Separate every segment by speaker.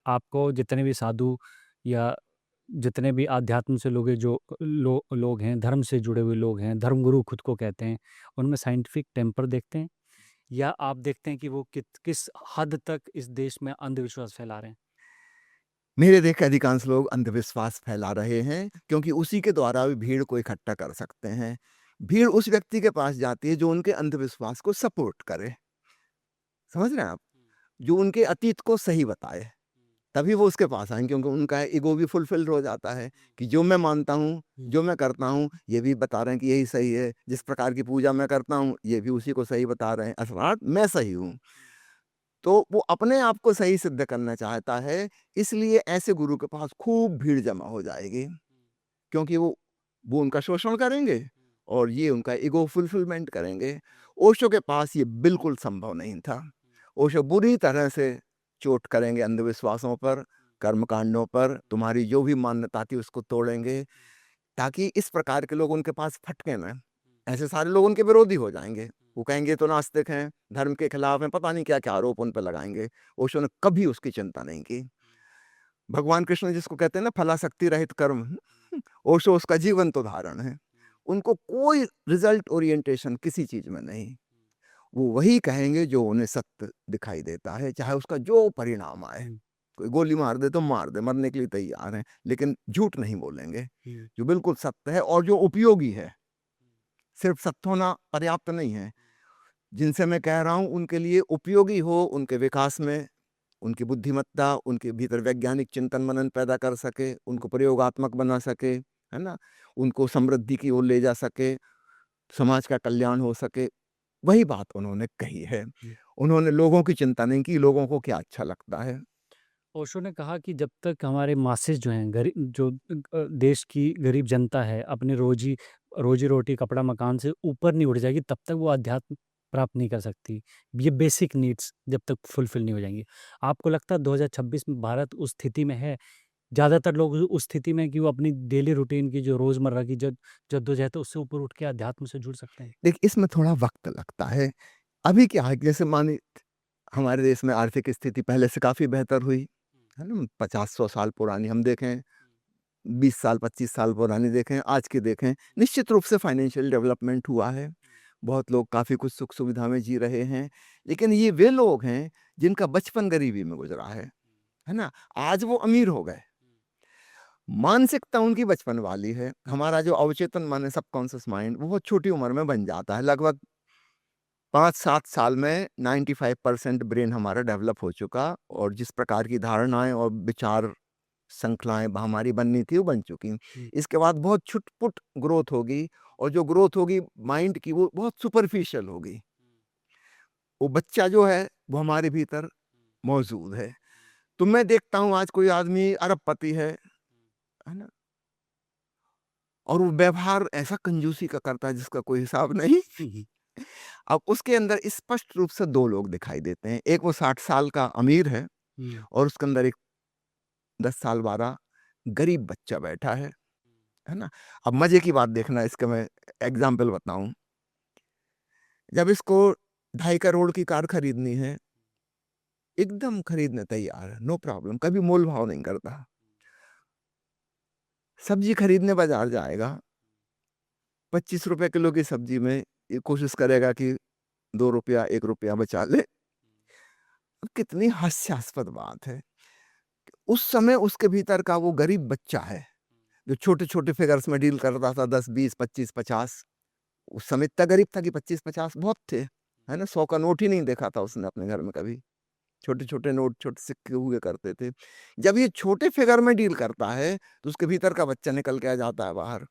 Speaker 1: आपको जितने भी साधु या जितने भी अध्यात्म से लोग हैं, जो लोग हैं, धर्म से जुड़े हुए लोग हैं, धर्मगुरु खुद को कहते हैं, उनमें साइंटिफिक टेम्पर देखते हैं? या आप देखते हैं कि वो किस हद तक इस देश में अंधविश्वास फैला रहे हैं?
Speaker 2: मेरे देख के अधिकांश लोग अंधविश्वास फैला रहे हैं, क्योंकि उसी के द्वारा भी भीड़ को इकट्ठा कर सकते हैं। भीड़ उस व्यक्ति के पास जाती है जो उनके अंधविश्वास को सपोर्ट करे। समझ रहे हैं आप? जो उनके अतीत को सही बताए, तभी वो उसके पास आएँगे, क्योंकि उनका ईगो भी फुलफिल्ड हो जाता है कि जो मैं मानता हूँ, जो मैं करता हूँ, ये भी बता रहे हैं कि यही सही है। जिस प्रकार की पूजा मैं करता हूँ, ये भी उसी को सही बता रहे हैं, अर्थात मैं सही हूँ। तो वो अपने आप को सही सिद्ध करना चाहता है, इसलिए ऐसे गुरु के पास खूब भीड़ जमा हो जाएगी, क्योंकि वो उनका शोषण करेंगे और ये उनका ईगो फुलफिलमेंट करेंगे। ओशो के पास ये बिल्कुल संभव नहीं था। ओशो बुरी तरह से चोट करेंगे अंधविश्वासों पर, कर्मकांडों पर, तुम्हारी जो भी मान्यता थी उसको तोड़ेंगे, ताकि इस प्रकार के लोग उनके पास फटके ना। ऐसे सारे लोग उनके विरोधी हो जाएँगे। वो कहेंगे ये तो नास्तिक हैं, धर्म के खिलाफ हैं, पता नहीं क्या-क्या आरोप उन पे लगाएँगे। ओशो ने कभी उसकी चिंता नहीं की। भगवान कृष्ण जिसको कहते हैं ना फलाशक्ति रहित कर्म, ओशो उसका जीवंत उदाहरण है। उनको कोई रिजल्ट ओरिएंटेशन किसी चीज़ में नहीं। वो वही कहेंगे जो उन्हें सत्य दिखाई देता है, चाहे उसका जो परिणाम आए।
Speaker 1: हुँ,
Speaker 2: कोई गोली मार दे तो मार दे, मरने के लिए तैयार हैं, लेकिन झूठ नहीं बोलेंगे।
Speaker 1: हुँ,
Speaker 2: जो बिल्कुल सत्य है और जो उपयोगी है। सिर्फ सत्य होना पर्याप्त नहीं है। जिनसे मैं कह रहा हूँ उनके लिए उपयोगी हो, उनके विकास में, उनकी बुद्धिमत्ता, उनके भीतर वैज्ञानिक चिंतन-मनन पैदा कर सके, उनको प्रयोगात्मक बना सके, है ना? उनको समृद्धि की ओर ले जा सके, समाज का कल्याण हो सके, वही बात उन्होंने कही है।
Speaker 1: हुँ।
Speaker 2: उन्होंने लोगों की चिंता नहीं की, लोगों को क्या अच्छा लगता है।
Speaker 1: ओशो ने कहा कि जब तक हमारे मासेस जो हैं, देश की गरीब जनता है, अपनी रोजी-रोटी, कपड़ा, मकान से ऊपर नहीं उठ जाएगी, तब तक वो अध्यात्म प्राप्त नहीं कर सकती। ये बेसिक नीड्स जब तक फुलफ़िल नहीं हो जाएँगी। आपको लगता है 2026 में भारत उस स्थिति में है? ज़्यादातर लोग उस स्थिति में हैं कि वो अपनी डेली रूटीन की जो रोज़मर्रा की जद्दोजहद है, उससे ऊपर उठ के अध्यात्म से जुड़ सकते हैं?
Speaker 2: देखिए, इसमें थोड़ा वक़्त लगता है। अभी क्या है कि जैसे मानिए हमारे देश में आर्थिक स्थिति पहले से काफ़ी बेहतर हुई, है ना? 50-100 साल पुरानी हम देखें, 20 साल, 25 साल पुरानी देखें, आज की देखें, निश्चित रूप से फाइनेंशियल डेवलपमेंट हुआ है। बहुत लोग काफ़ी कुछ सुख-सुविधा में जी रहे हैं। लेकिन ये वे लोग हैं, जिनका बचपन गरीबी में गुज़रा है ना? आज वो अमीर हो गए। मानसिकता उनकी बचपन वाली है। हमारा जो अवचेतन मन है, सबकॉन्शियस माइंड, वो बहुत छोटी उम्र में बन जाता है। लगभग 5-7 साल में 95% ब्रेन हमारा डेवलप हो चुका और जिस प्रकार की धारणाएँ और विचार श्रृंखलाएँ हमारी बननी थी, वो बन चुकी।
Speaker 1: हुँ,
Speaker 2: इसके बाद बहुत छुट-पुट ग्रोथ होगी और जो ग्रोथ होगी माइंड की, वो बहुत सुपरफिशियल होगी। वो बच्चा जो है, वो हमारे भीतर मौजूद है। तो मैं देखता हूँ आज कोई आदमी अरबपति है ना? और वो व्यवहार ऐसा कंजूसी का करता है जिसका कोई हिसाब नहीं।
Speaker 1: हुँ, हुँ,
Speaker 2: अब उसके अंदर स्पष्ट रूप से 2 लोग दिखाई देते हैं। एक वो 60 साल का अमीर है
Speaker 1: हुँ,
Speaker 2: और उसके अंदर एक 10 साल 12 गरीब बच्चा बैठा है ना? अब मज़े की बात देखना, इसका मैं एग्ज़ाम्पल बताऊँ। जब इसको 2.5 करोड़ की कार खरीदनी है, एकदम खरीदने तैयार है, नो प्रॉब्लम, कभी मोल-भाव नहीं करता। सब्ज़ी खरीदने बाज़ार जाएगा, ₹25 किलो की सब्ज़ी में ये कोशिश करेगा कि ₹2 ₹1 बचा ले। कितनी हास्यास्पद बात है। उस समय उसके भीतर का वो गरीब बच्चा है, जो छोटे-छोटे फिगर्स में डील करता था, 10, 20, 25, 50। उस समय इतना गरीब था कि 25-50 बहुत थे, है ना? 100 का नोट ही नहीं देखा था उसने अपने घर में कभी। छोटे-छोटे नोट, छोटे सिक्के हुए करते थे। जब ये छोटे फिगर में डील करता है, तो उसके भीतर का बच्चा निकल के आ जाता है बाहर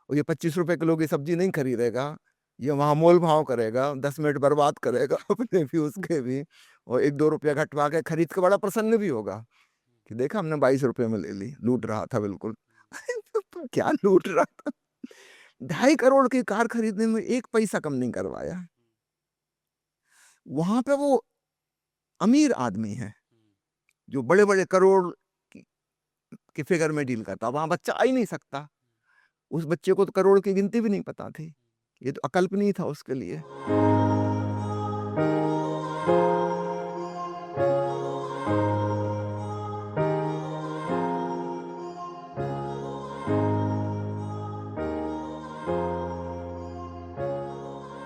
Speaker 2: और ये ₹25 किलो की सब्ज़ी नहीं खरीदेगा, ये वहाँ मोल-भाव करेगा, 10 मिनट बर्बाद करेगा अपने भी उसके भी और ₹1-2 घटवा के खरीद के बड़ा प्रसन्न भी होगा कि देखा हमने ₹22 में ले ली, लूट रहा था बिल्कुल। तो क्या लूट रहा था? 2.5 करोड़ की कार खरीदने में 1 पैसा कम नहीं करवाया। वहाँ पे वो अमीर आदमी है, जो बड़े-बड़े करोड़ की के फिगर में डील करता, वहाँ बच्चा आ ही नहीं सकता। उस बच्चे को तो करोड़ की गिनती भी नहीं पता थी। ये तो अकल्पनीय था उसके लिए।